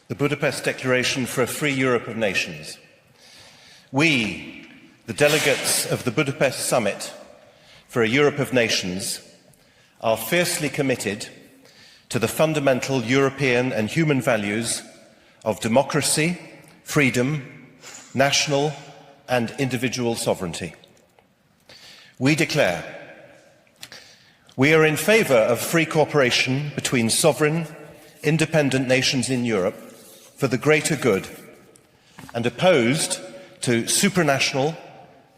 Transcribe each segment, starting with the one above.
the Budapest Declaration for a Free Europe of Nations. We, the delegates of the Budapest Summit for a Europe of Nations, are fiercely committed to the fundamental European and human values of democracy, freedom, national and individual sovereignty. We declare we are in favour of free cooperation between sovereign, independent nations in Europe for the greater good and opposed to supranational,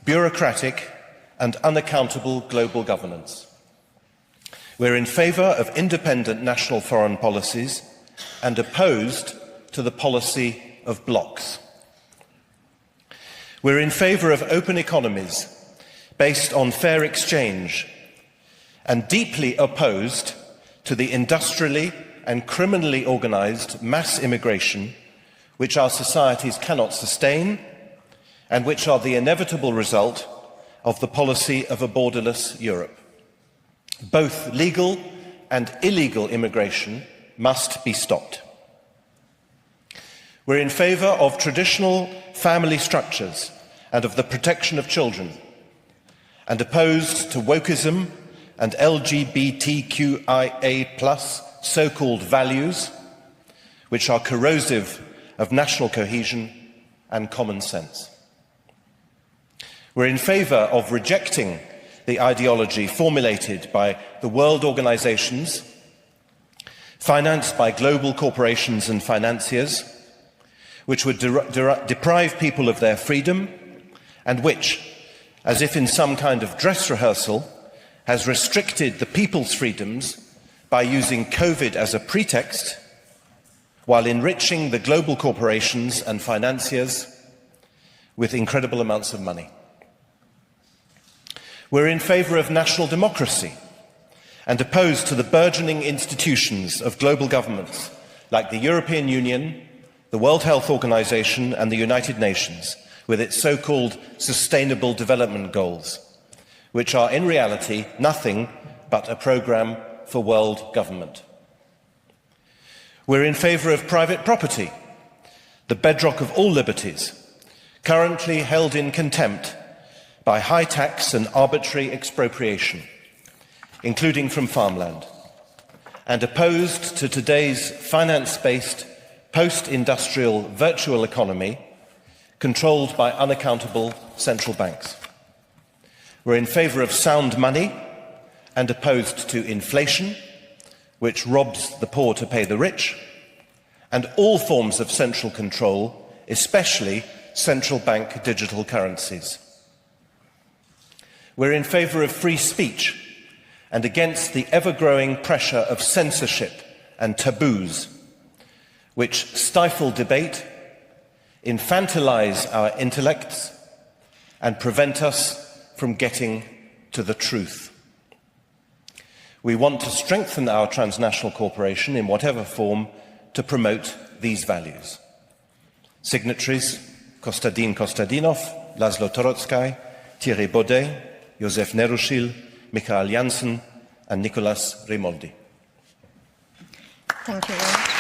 bureaucratic and unaccountable global governance. We're in favour of independent national foreign policies and opposed to the policy of blocs. We're in favour of open economies based on fair exchange and deeply opposed to the industrially and criminally organised mass immigration which our societies cannot sustain and which are the inevitable result of the policy of a borderless Europe. Both legal and illegal immigration must be stopped. We're in favour of traditional family structures and of the protection of children, and opposed to wokeism and LGBTQIA+ so-called values, which are corrosive of national cohesion and common sense. We're in favour of rejecting the ideology formulated by the world organisations, financed by global corporations and financiers, which would deprive people of their freedom and which, as if in some kind of dress rehearsal, has restricted the people's freedoms by using COVID as a pretext while enriching the global corporations and financiers with incredible amounts of money. We're in favour of national democracy and opposed to the burgeoning institutions of global governments like the European Union, the World Health Organization and the United Nations, with its so-called Sustainable Development Goals, which are in reality nothing but a programme for world government. We're in favour of private property, the bedrock of all liberties, currently held in contempt by high tax and arbitrary expropriation, including from farmland, and opposed to today's finance-based, post-industrial virtual economy controlled by unaccountable central banks. We're in favour of sound money and opposed to inflation, which robs the poor to pay the rich, and all forms of central control, especially central bank digital currencies. We're in favour of free speech and against the ever-growing pressure of censorship and taboos, which stifle debate, infantilise our intellects, and prevent us from getting to the truth. We want to strengthen our transnational cooperation in whatever form to promote these values. Signatories: Kostadin Kostadinov, Laszlo Toroczkai, Thierry Baudet, Josef Nerušil, Michael Janssen and Nicolas Rimoldi. Thank you very much.